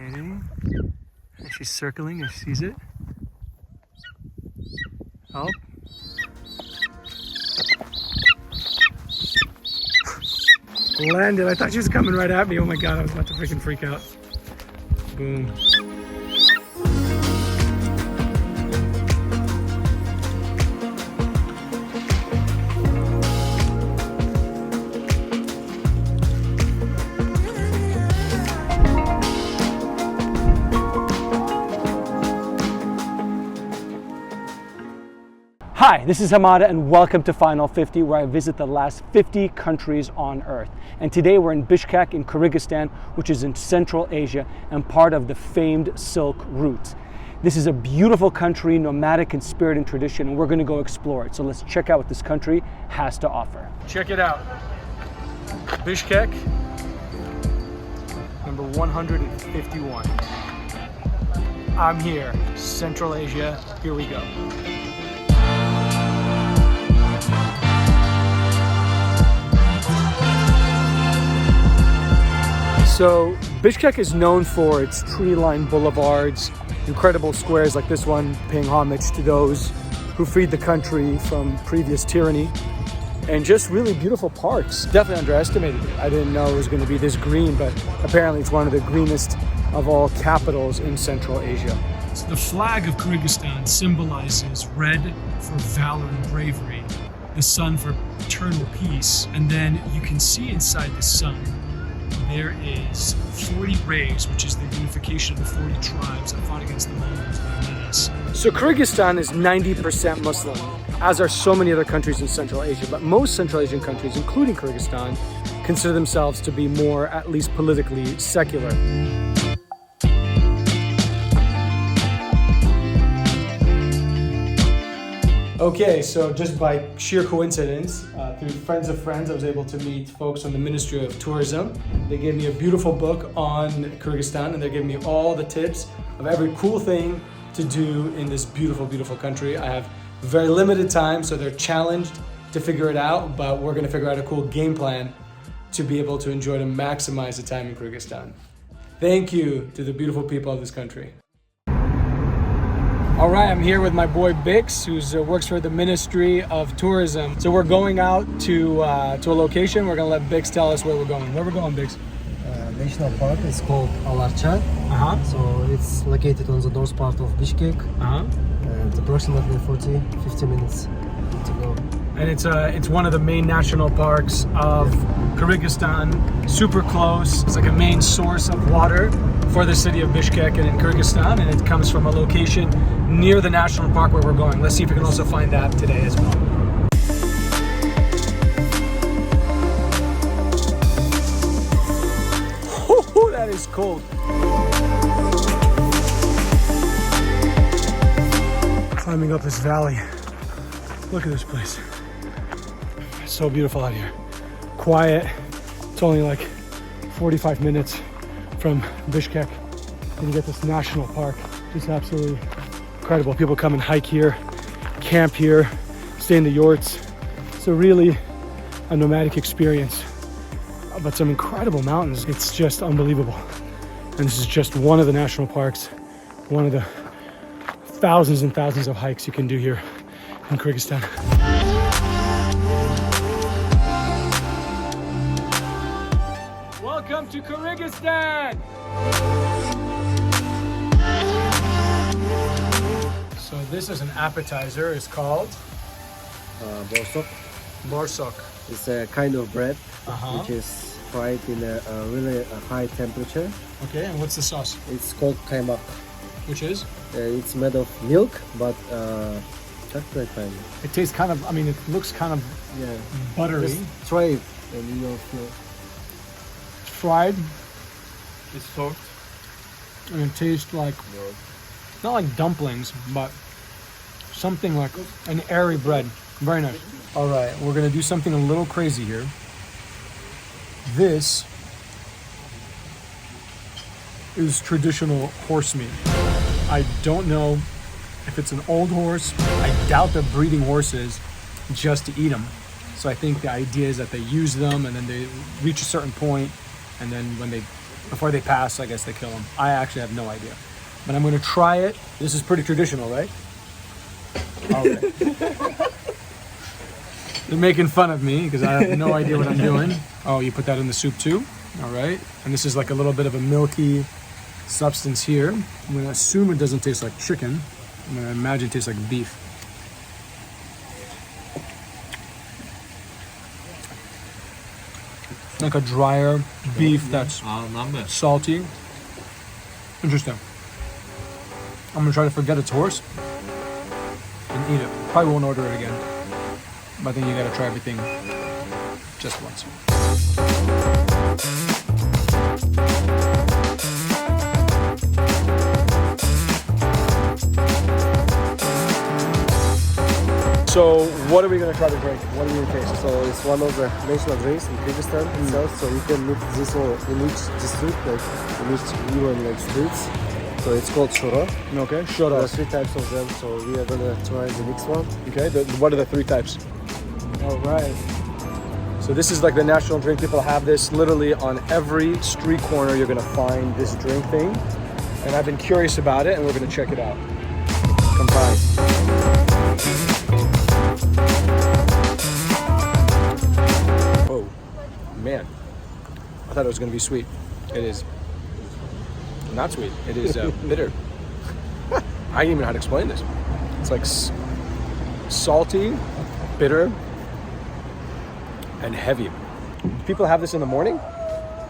Waiting. And she's circling and she sees it. Oh. Landed. I thought she was coming right at me. Oh my god, I was about to freaking freak out. Boom. Hi, this is Hamada and welcome to Final 50, where I visit the last 50 countries on Earth. And today we're in Bishkek in Kyrgyzstan, which is in Central Asia and part of the famed Silk Route. This is a beautiful country, nomadic in spirit and tradition, and we're going to go explore it. So let's check out what this country has to offer. Check it out. Bishkek, number 151. I'm here, Central Asia. Here we go. So Bishkek is known for its tree-lined boulevards, incredible squares like this one, paying homage to those who freed the country from previous tyranny, and just really beautiful parks. Definitely underestimated it. I didn't know it was going to be this green, but apparently it's one of the greenest of all capitals in Central Asia. So the flag of Kyrgyzstan symbolizes red for valor and bravery, the sun for eternal peace, and then you can see inside the sun there is 40 rays, which is the unification of the 40 tribes that fought against the Mongols by menace. So Kyrgyzstan is 90% Muslim, as are so many other countries in Central Asia, but most Central Asian countries, including Kyrgyzstan, consider themselves to be more, at least politically, secular. Okay, so just by sheer coincidence, through friends of friends, I was able to meet folks from the Ministry of Tourism. They gave me a beautiful book on Kyrgyzstan, and they're giving me all the tips of every cool thing to do in this beautiful, beautiful country. I have very limited time, so they're challenged to figure it out, but we're gonna figure out a cool game plan to be able to enjoy and maximize the time in Kyrgyzstan. Thank you to the beautiful people of this country. All right, I'm here with my boy Bix, who works for the Ministry of Tourism. So we're going out to a location. We're gonna let Bix tell us where we're going. Where we're going, Bix? National park is called Archa. So it's located on the north part of Bishkek. And approximately 50 minutes to go. And it's one of the main national parks of Kyrgyzstan, super close. It's like a main source of water for the city of Bishkek and in Kyrgyzstan, and it comes from a location near the national park where we're going. Let's see if we can also find that today as well. Oh, that is cold. Climbing up this valley. Look at this place. It's so beautiful out here. Quiet. It's only like 45 minutes from Bishkek, and you get this national park. Just absolutely incredible. People come and hike here, camp here, stay in the yurts. So really a nomadic experience, but some incredible mountains. It's just unbelievable. And this is just one of the national parks, one of the thousands and thousands of hikes you can do here in Kyrgyzstan. Welcome to Kyrgyzstan! So this is an appetizer. It's called? Borsok. Borsok. It's a kind of bread which is fried in a really high temperature. Okay, and what's the sauce? It's called kaymak. Which is? It's made of milk, but chocolate kind. It tastes kind of, I mean, it looks kind of buttery. Just try it and you'll feel. Fried. It's soft. And it tastes like, not like dumplings, but something like an airy bread. Very nice. All right, we're gonna do something a little crazy here. This is traditional horse meat. I don't know if it's an old horse. I doubt they're breeding horses just to eat them. So I think the idea is that they use them and then they reach a certain point, and then when they Before they pass, I guess they kill them. I actually have no idea. But I'm going to try it. This is pretty traditional, right? Okay. They're making fun of me because I have no idea what I'm doing. Oh, you put that in the soup too? All right. And this is like a little bit of a milky substance here. I'm going to assume it doesn't taste like chicken. I'm going to imagine it tastes like beef. Like a drier beef that's salty. Interesting. I'm gonna try to forget it's horse and eat it. Probably won't order it again. But I think you gotta try everything just once. So what are we gonna try to drink? What are you taste? So it's one of the national drinks in Kyrgyzstan itself. So you can meet this one in each district, like in each even like streets. So it's called Shoro. Okay, Shoro. There are 3 types of them. So we are gonna try the next one. Okay, what are the 3 types? All right. So this is like the national drink. People have this literally on every street corner. You're gonna find this drink thing. And I've been curious about it and we're gonna check it out. Come by. Oh, man. I thought it was gonna be sweet. It is not sweet. It is bitter. I don't even know how to explain this. It's like salty, bitter, and heavy. Do people have this in the morning?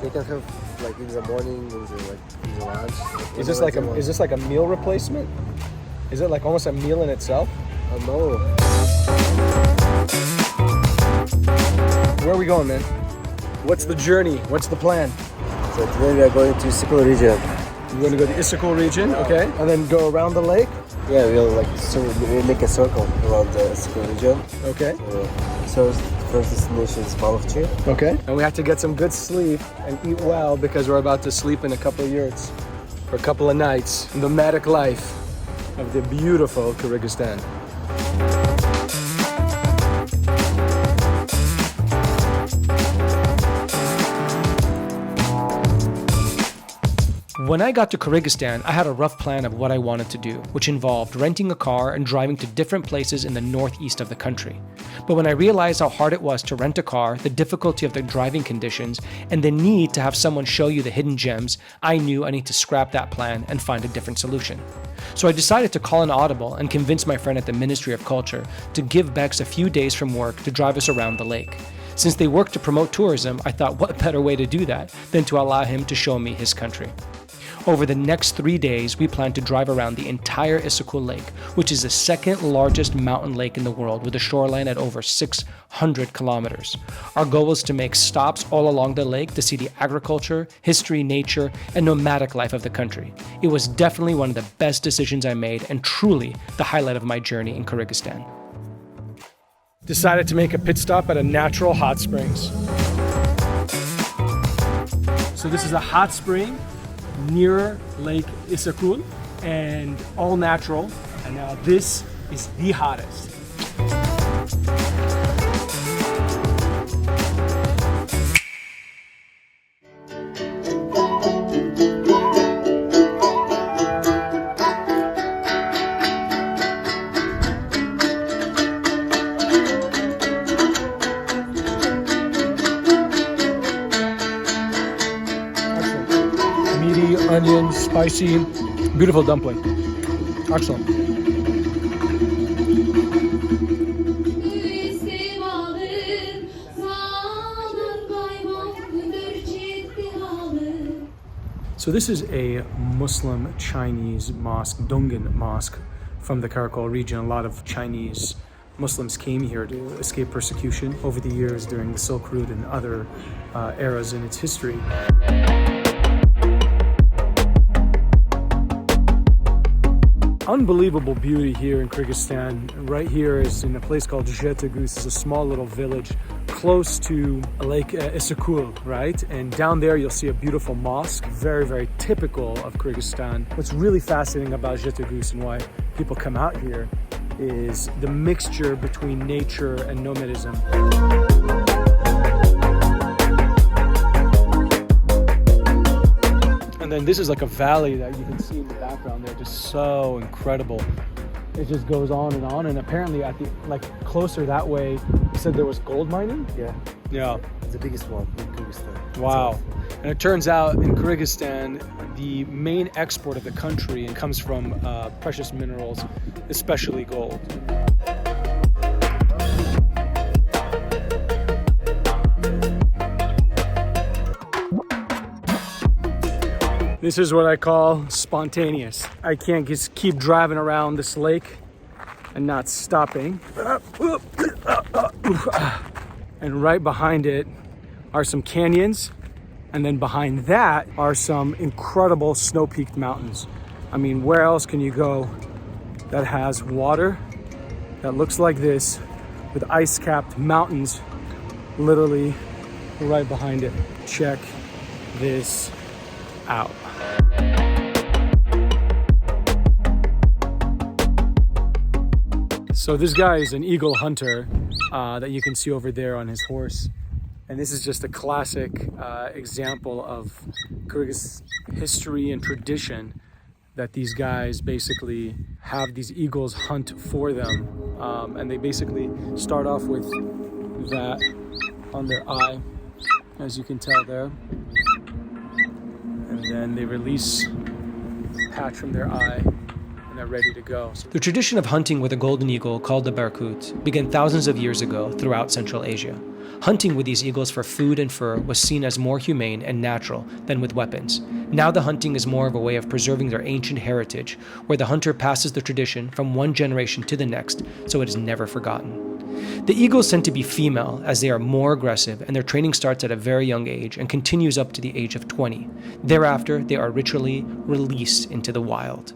They can have like in the morning, in the lunch. Is this like a meal replacement? Is it like almost a meal in itself? No. Where are we going, man? What's the journey? What's the plan? So today we are going to Issyk-Kul region. We're gonna go to the Issyk-Kul region, okay? And then go around the lake? Yeah, we'll make a circle around the Issyk-Kul region. Okay. So first destination is Balıkçı. Okay. And we have to get some good sleep and eat well because we're about to sleep in a couple of yurts for a couple of nights. Nomadic life of the beautiful Kyrgyzstan. When I got to Kyrgyzstan, I had a rough plan of what I wanted to do, which involved renting a car and driving to different places in the northeast of the country. But when I realized how hard it was to rent a car, the difficulty of the driving conditions, and the need to have someone show you the hidden gems, I knew I need to scrap that plan and find a different solution. So I decided to call an audible and convince my friend at the Ministry of Culture to give Bex a few days from work to drive us around the lake. Since they work to promote tourism, I thought what better way to do that than to allow him to show me his country. Over the next 3 days, we plan to drive around the entire Issyk-Kul Lake, which is the second largest mountain lake in the world with a shoreline at over 600 kilometers. Our goal is to make stops all along the lake to see the agriculture, history, nature, and nomadic life of the country. It was definitely one of the best decisions I made and truly the highlight of my journey in Kyrgyzstan. Decided to make a pit stop at a natural hot springs. So this is a hot spring near Lake Issyk-Kul and all natural. And now this is the hottest. Onion, spicy, beautiful dumpling. Excellent. So this is a Muslim Chinese mosque, Dungeon Mosque, from the Karakol region. A lot of Chinese Muslims came here to escape persecution over the years during the Silk Route and other eras in its history. Unbelievable beauty here in Kyrgyzstan. Right here is in a place called Jeti-Oguz. It's a small little village close to Lake Issyk-Kul, right? And down there you'll see a beautiful mosque, very, very typical of Kyrgyzstan. What's really fascinating about Jeti-Oguz and why people come out here is the mixture between nature and nomadism. then this is like a valley that you can see in the background there, just so incredible. It just goes on, and apparently at the closer that way, you said there was gold mining? Yeah. It's the biggest one in Kyrgyzstan. Wow. And it turns out in Kyrgyzstan, the main export of the country comes from precious minerals, especially gold. This is what I call spontaneous. I can't just keep driving around this lake and not stopping. And right behind it are some canyons. And then behind that are some incredible snow-peaked mountains. I mean, where else can you go that has water that looks like this with ice-capped mountains literally right behind it? Check this out. So this guy is an eagle hunter that you can see over there on his horse. And this is just a classic example of Kyrgyz history and tradition, that these guys basically have these eagles hunt for them. And they basically start off with that on their eye, as you can tell there. And then they release a patch from their eye, and they're ready to go. The tradition of hunting with a golden eagle called the Barksoon began thousands of years ago throughout Central Asia. Hunting with these eagles for food and fur was seen as more humane and natural than with weapons. Now the hunting is more of a way of preserving their ancient heritage, where the hunter passes the tradition from one generation to the next, so it is never forgotten. The eagles tend to be female, as they are more aggressive, and their training starts at a very young age and continues up to the age of 20. Thereafter, they are ritually released into the wild.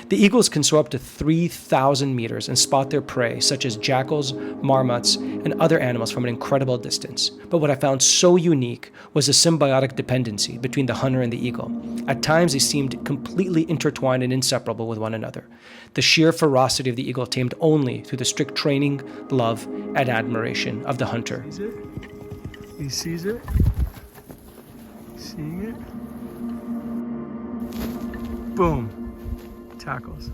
The eagles can soar up to 3,000 meters and spot their prey, such as jackals, marmots, and other animals from an incredible distance. But what I found so unique was the symbiotic dependency between the hunter and the eagle. At times, they seemed completely intertwined and inseparable with one another. The sheer ferocity of the eagle tamed only through the strict training, love, and admiration of the hunter. He sees it. Seeing it. Boom. Tackles.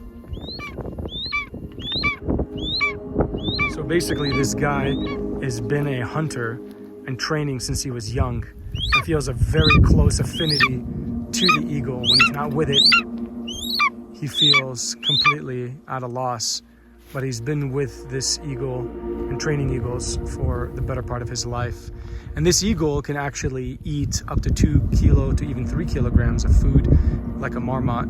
So basically this guy has been a hunter and training since he was young and feels a very close affinity to the eagle. When he's not with it, he feels completely at a loss, but he's been with this eagle and training eagles for the better part of his life. And this eagle can actually eat up to 2 kilo to even 3 kilograms of food, like a marmot.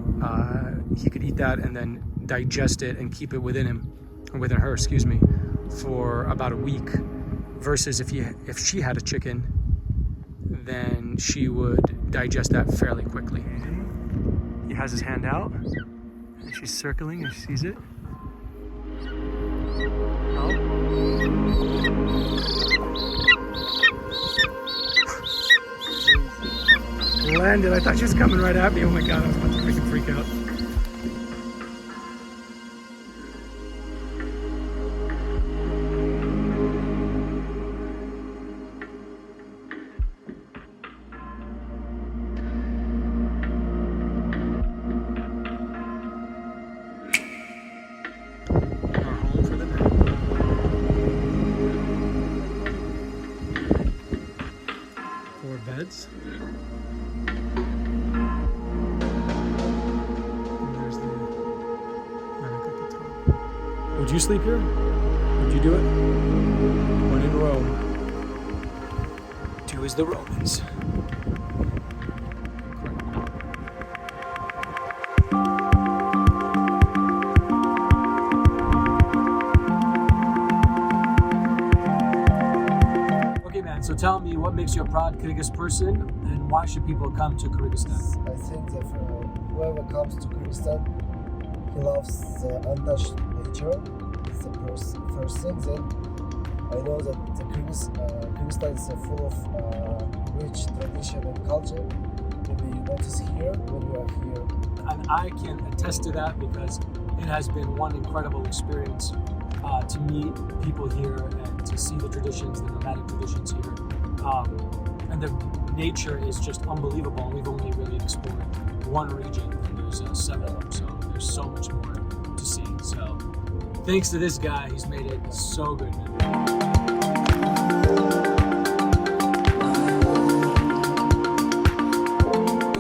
He could eat that and then digest it and keep it within him, or within her, excuse me, for about a week. Versus if she had a chicken, then she would digest that fairly quickly. He has his hand out, and she's circling, and she sees it. Oh. Landed. I thought she was coming right at me. Oh my god, I was about to freaking freak out. Our home for the night. 4 beds. Would you sleep here? Would you do it? When in Rome, do as the Romans. Okay, man, so tell me, what makes you a proud Kyrgyz person, and why should people come to Kyrgyzstan? I think that whoever comes to Kyrgyzstan, he loves the untouched nature. It's the first thing. Then I know that the Kyrgyzstan is full of rich tradition and culture. Maybe you notice here when you are here. And I can attest to that because it has been one incredible experience to meet people here and to see the traditions, the nomadic traditions here. And the nature is just unbelievable. We've only really explored one region, and there's 7 of them, so there's so much more to see. So thanks to this guy, he's made it so good, man.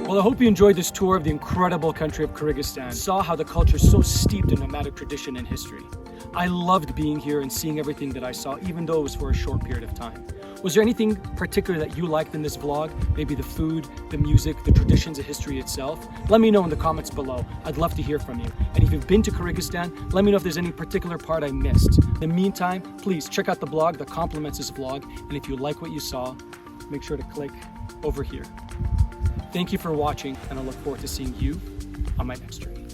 Well, I hope you enjoyed this tour of the incredible country of Kyrgyzstan. Saw how the culture is so steeped in nomadic tradition and history. I loved being here and seeing everything that I saw, even though it was for a short period of time. Was there anything particular that you liked in this vlog? Maybe the food, the music, the traditions, the history itself? Let me know in the comments below. I'd love to hear from you. And if you've been to Kyrgyzstan, let me know if there's any particular part I missed. In the meantime, please check out the blog that complements this vlog. And if you like what you saw, make sure to click over here. Thank you for watching, and I look forward to seeing you on my next journey.